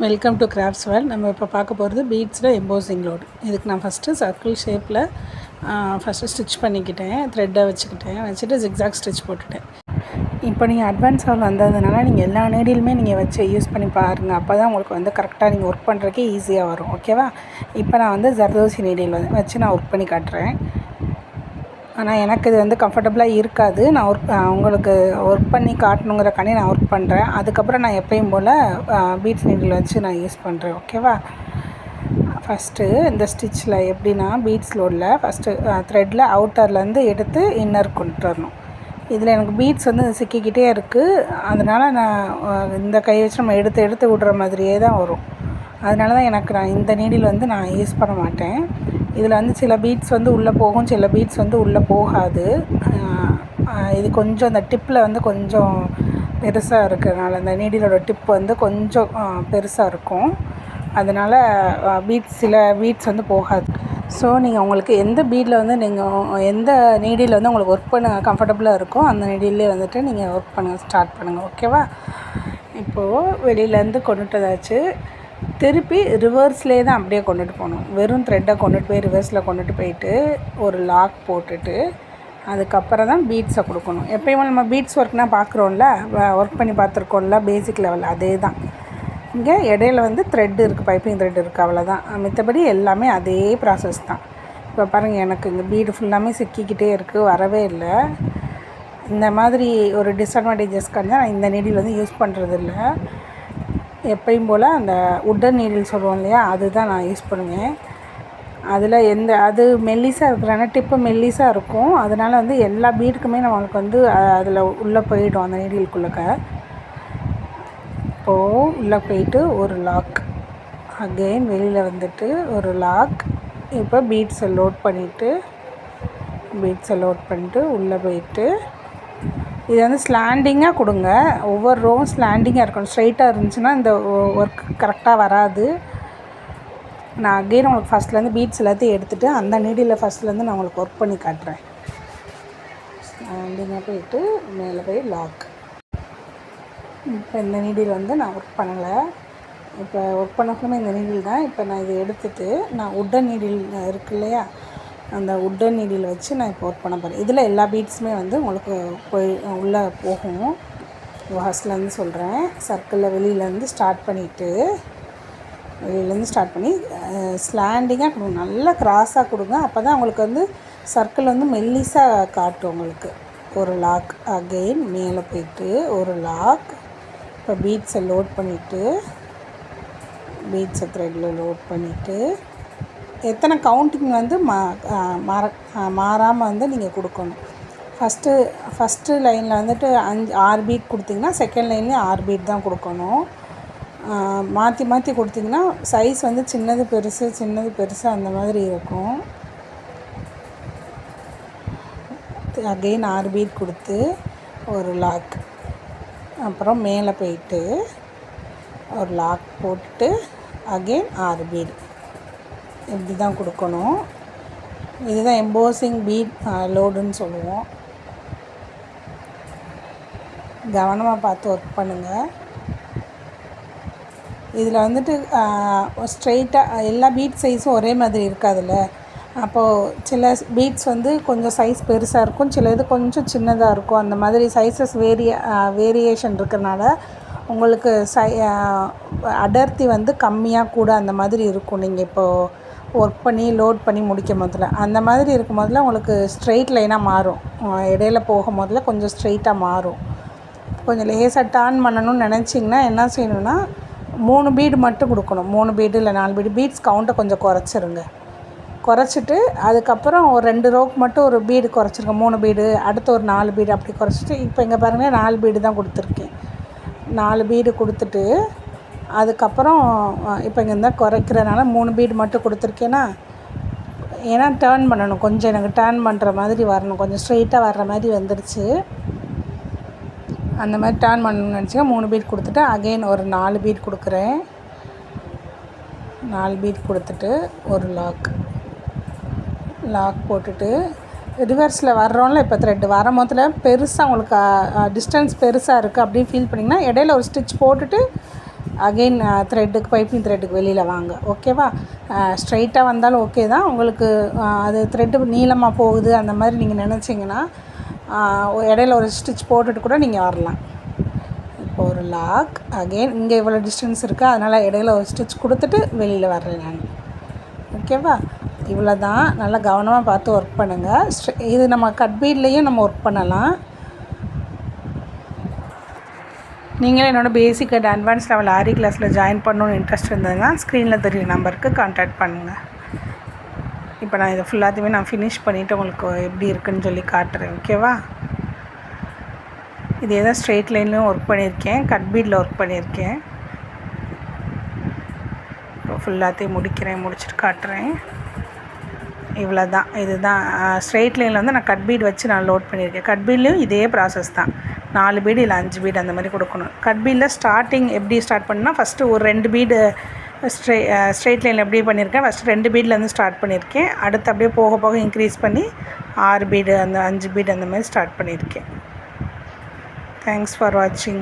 Welcome to crafts world. நம்ம இப்போ பார்க்க போகிறது பீட்ஸில் எம்போசிங் லோடு. இதுக்கு நான் ஃபஸ்ட்டு சர்க்கிள் ஷேப்பில் ஃபஸ்ட்டு ஸ்டிச் பண்ணிக்கிட்டேன், த்ரெட்டை வச்சுட்டு ஜிக்ஸாக் ஸ்டிச் போட்டுட்டேன். இப்போ நீங்கள் அட்வான்ஸ் ஆல் வந்ததுனால நீங்கள் எல்லா நீடிலுமே நீங்கள் வச்சு யூஸ் பண்ணி பாருங்கள். அப்போ தான் உங்களுக்கு வந்து கரெக்டாக நீங்கள் ஒர்க் பண்ணுறதுக்கே ஈஸியாக வரும். ஓகேவா? இப்போ நான் வந்து ஜர்தோசி நீடில் வச்சு நான் ஒர்க் பண்ணி காட்டுறேன். ஆனால் எனக்கு இது வந்து கம்ஃபர்டபுளாக இருக்காது. நான் உங்களுக்கு ஒர்க் பண்ணி காட்டணுங்கிறக்காண்டி நான் ஒர்க் பண்ணுறேன். அதுக்கப்புறம் நான் எப்பயும் போல் பீட்ஸ் நீடில் வச்சு நான் யூஸ் பண்ணுறேன். ஓகேவா? ஃபஸ்ட்டு இந்த ஸ்டிச்சில் எப்படின்னா, பீட்ஸ் லோடில் ஃபஸ்ட்டு த்ரெட்டில் அவுட்டர்லேருந்து எடுத்து இன்னர் கொண்டு வரணும். இதில் எனக்கு பீட்ஸ் வந்து சிக்கிக்கிட்டே இருக்குது. அதனால் நான் இந்த கை வச்சு நம்ம எடுத்து விடுற மாதிரியே தான் வரும். அதனால தான் நான் இந்த நீடில் வந்து நான் யூஸ் பண்ண மாட்டேன். இதில் வந்து சில பீட்ஸ் வந்து உள்ளே போகும், சில பீட்ஸ் வந்து உள்ளே போகாது. இது கொஞ்சம் அந்த டிப்பில் வந்து கொஞ்சம் பெருசாக இருக்கிறதுனால, அந்த நீடிலோட டிப் வந்து கொஞ்சம் பெருசாக இருக்கும். அதனால் சில பீட்ஸ் வந்து போகாது. ஸோ நீங்கள் உங்களுக்கு எந்த பீடில் வந்து நீங்கள் எந்த நீடில் வந்து உங்களுக்கு ஒர்க் பண்ண கம்ஃபர்டபுளாக இருக்கோ அந்த நீடிலே வந்துட்டு நீங்கள் ஒர்க் பண்ண ஸ்டார்ட் பண்ணுங்கள். ஓகேவா? இப்போது வெளியிலேருந்து கொண்டுட்டதாச்சு, திருப்பி ரிவர்ஸ்லேயே தான் அப்படியே கொண்டுட்டு போகணும். வெறும் த்ரெட்டை கொண்டுட்டு போய் ரிவர்ஸில் கொண்டுட்டு போயிட்டு ஒரு லாக் போட்டுட்டு அதுக்கப்புறம் தான் பீட்ஸை கொடுக்கணும். எப்பயுமே நம்ம பீட்ஸ் ஒர்க்னால் பார்க்குறோம்ல, ஒர்க் பண்ணி பார்த்துருக்கோம்ல பேசிக் லெவலில், அதே தான். இங்கே இடையில வந்து த்ரெட் இருக்குது, பைப்பிங் த்ரெட் இருக்குது, அவ்வளோதான். மித்தபடி எல்லாமே அதே ப்ராசஸ் தான். இப்போ பாருங்கள், எனக்கு இங்கே பீடு ஃபுல்லாமே சிக்கிக்கிட்டே இருக்குது, வரவே இல்லை. இந்த மாதிரி ஒரு டிஸ்அட்வான்டேஜஸ்க்காண்டி தான் நான் இந்த நீடில் வந்து யூஸ் பண்ணுறதில்ல. எப்பயும் போல் அந்த உட்டன் நீடில் சொல்லுவோம் இல்லையா, அதுதான் நான் யூஸ் பண்ணுவேன். அதில் அது மெல்லிஸாக இருக்கிறான டிப்பு மெல்லிஸாக இருக்கும். அதனால் வந்து எல்லா பீடுக்குமே நம்மளுக்கு வந்து அதில் உள்ளே போயிடும், அந்த நீடிலுக்குள்ளக்க. இப்போது உள்ளே போயிட்டு ஒரு லாக், அகெயின் வெளியில் வந்துட்டு ஒரு லாக். இப்போ பீட்ஸை லோட் பண்ணிவிட்டு உள்ளே போயிட்டு இது வந்து ஸ்லாண்டிங்காக கொடுங்க. ஒவ்வொரு ரோவும் ஸ்லாண்டிங்காக இருக்கணும். ஸ்ட்ரைட்டாக இருந்துச்சுன்னா இந்த ஒர்க் கரெக்டாக வராது. நான் அகெயின் உங்களுக்கு ஃபஸ்ட்லேருந்து பீட்ஸ் எல்லாத்தையும் எடுத்துகிட்டு அந்த நீடில் ஃபஸ்ட்லேருந்து நான் உங்களுக்கு ஒர்க் பண்ணி காட்டுறேன். ஸ்லாண்டிங்காக போயிட்டு மேலே போய் லாக். இப்போ இந்த நீடில் வந்து நான் ஒர்க் பண்ணலை. இப்போ ஒர்க் பண்ணக்குமே இந்த நீடில் தான். இப்போ நான் இதை எடுத்துகிட்டு நான் உட்டன் நீடில் இருக்கு இல்லையா, அந்த உட்டன் நீடில் வச்சு நான் இப்போ ஒர்க் பண்ண போகிறேன். இதில் எல்லா பீட்ஸுமே வந்து உங்களுக்கு உள்ளே போகும். ஃபஸ்ட்லேருந்து சொல்கிறேன். சர்க்கிளில் வெளியிலேருந்து ஸ்டார்ட் பண்ணி ஸ்லாண்டிங்காக கொடுங்க. நல்லா க்ராஸாக கொடுங்க. அப்போ தான் உங்களுக்கு வந்து சர்க்கிள் வந்து மெல்லிஸாக காட்டும் உங்களுக்கு. ஒரு லாக், அகெயின் மேலே போயிட்டு ஒரு லாக். இப்போ பீட்ஸை லோட் பண்ணிவிட்டு பீட்ஸை த்ரெட்டில் லோட் பண்ணிவிட்டு எத்தனை கவுண்டிங் வந்து மாறாமல் வந்து நீங்கள் கொடுக்கணும். ஃபஸ்ட்டு லைனில் வந்துட்டு 6 பீட் கொடுத்திங்கன்னா செகண்ட் லைன்லேயும் 6 பீட் தான் கொடுக்கணும். மாற்றி கொடுத்திங்கன்னா சைஸ் வந்து சின்னது பெருசு அந்த மாதிரி இருக்கும். அகெயின் 6 பீட் கொடுத்து ஒரு லாக், அப்புறம் மேலே போயிட்டு ஒரு லாக் போட்டுட்டு அகெயின் 6 பீட், இப்படி தான் கொடுக்கணும். இதுதான் எம்போசிங் பீட் லோடுன்னு சொல்லுவோம். கவனமாக பார்த்து ஒர்க் பண்ணுங்கள். இதில் வந்துட்டு ஸ்ட்ரெயிட்டாக எல்லா பீட் சைஸும் ஒரே மாதிரி இருக்காதுல்ல. அப்போது சில பீட்ஸ் வந்து கொஞ்சம் சைஸ் பெருசாக இருக்கும், சில இது கொஞ்சம் சின்னதாக இருக்கும். அந்த மாதிரி சைஸஸ் வேரியேஷன் இருக்கிறனால உங்களுக்கு அடர்த்தி வந்து கம்மியாக கூட அந்த மாதிரி இருக்கும். நீங்கள் இப்போது ஒர்க் பண்ணி லோட் பண்ணி முடிக்கும் போதில் அந்த மாதிரி இருக்கும் போதில் உங்களுக்கு ஸ்ட்ரெயிட் லைனாக மாறும். இடையில போகும் போதில் கொஞ்சம் ஸ்ட்ரெயிட்டாக மாறும். கொஞ்சம் லேசாக டர்ன் பண்ணணும்னு நினச்சிங்கன்னா என்ன செய்யணுன்னா 3 பீடு மட்டும் கொடுக்கணும். 3 பீடு இல்லை 4 பீடு. பீட்ஸ் கவுண்ட்டை கொஞ்சம் குறைச்சிட்டு அதுக்கப்புறம் ஒரு 2 ரோக்கு மட்டும் ஒரு பீடு குறைச்சிருங்க. 3 பீடு, அடுத்து ஒரு 4 பீடு, அப்படி குறைச்சிட்டு இப்போ இங்கே பாருங்கள் 4 பீடு தான் கொடுத்துருக்கேன். 4 பீடு கொடுத்துட்டு அதுக்கப்புறம் இப்போ இங்கே இருந்தால் குறைக்கிறனால 3 பீடு மட்டும் கொடுத்துருக்கேன்னா, ஏன்னா டர்ன் பண்ணணும். கொஞ்சம் எனக்கு டர்ன் பண்ணுற மாதிரி வரணும், கொஞ்சம் ஸ்ட்ரெயிட்டாக வர்ற மாதிரி வந்துடுச்சு. அந்த மாதிரி டர்ன் பண்ணணும்னு நினச்சிங்க 3 பீட் கொடுத்துட்டு அகெயின் ஒரு 4 பீட் கொடுக்குறேன். 4 பீட் கொடுத்துட்டு ஒரு லாக், லாக் போட்டுட்டு ரிவர்ஸில் வர்றோம்ல, இப்போ த்ரெட் வர மொத்தத்தில் பெருசாக உங்களுக்கு டிஸ்டன்ஸ் பெருசாக இருக்குது அப்படின்னு ஃபீல் பண்ணிங்கன்னா இடையில ஒரு ஸ்டிச் போட்டுட்டு அகெயின் த்ரெட்டுக்கு பைப்பிங் த்ரெட்டுக்கு வெளியில் வாங்க. ஓகேவா? ஸ்ட்ரைட்டாக வந்தாலும் ஓகே தான். உங்களுக்கு அது த்ரெட்டு நீளமாக போகுது அந்த மாதிரி நீங்கள் நினச்சிங்கன்னா இடையில ஒரு ஸ்டிச் போட்டுட்டு கூட நீங்கள் வரலாம். இப்போ ஒரு லாக் அகெயின் இங்கே இவ்வளோ டிஸ்டன்ஸ் இருக்குது, அதனால் இடையில ஒரு ஸ்டிச் கொடுத்துட்டு வெளியில் வர்றேன் நான். ஓகேவா? இவ்வளோ தான். நல்லா கவனமாக பார்த்து ஒர்க் பண்ணுங்கள். இது நம்ம கட் பீட்லேயும் நம்ம ஒர்க் பண்ணலாம். நீங்களே என்னோடய பேசிக் அண்ட் அட்வான்ஸ் லெவல் ஆரி கிளாஸில் ஜாயின் பண்ணணுன்னு இன்ட்ரெஸ்ட் இருந்ததுன்னா ஸ்க்ரீனில் தெரிய நம்பருக்கு கான்டாக்ட் பண்ணுங்கள். இப்போ நான் இதை ஃபுல்லாத்தையுமே நான் ஃபினிஷ் பண்ணிவிட்டு உங்களுக்கு எப்படி இருக்குதுன்னு சொல்லி காட்டுறேன். ஓகேவா? இதே தான் ஸ்ட்ரெயிட் லைன்லேயும் ஒர்க் பண்ணியிருக்கேன், கட் பீடில் ஒர்க் பண்ணியிருக்கேன். இப்போ ஃபுல்லாத்தையும் முடிச்சுட்டு காட்டுறேன். இவ்வளோ தான். இதுதான் ஸ்ட்ரெயிட் லைனில் வந்து நான் கட் பீட் வச்சு நான் லோட் பண்ணியிருக்கேன். கட் பீட்லேயும் இதே ப்ராசஸ் தான். 4 பீடு இல்லை 5 பீடு அந்த மாதிரி கொடுக்கணும். கட் பீடில் ஸ்டார்டிங் எப்படி ஸ்டார்ட் பண்ணால் ஃபஸ்ட்டு ஒரு 2 பீடு ஸ்ட்ரெயிட் லைனில் எப்படி பண்ணியிருக்கேன், ஃபஸ்ட்டு 2 பீட்லேருந்து ஸ்டார்ட் பண்ணியிருக்கேன். அடுத்து அப்படியே போக போக இன்க்ரீஸ் பண்ணி 6 பீடு அந்த 5 பீடு அந்த மாதிரி ஸ்டார்ட் பண்ணியிருக்கேன். தேங்க்ஸ் ஃபார் வாட்சிங்.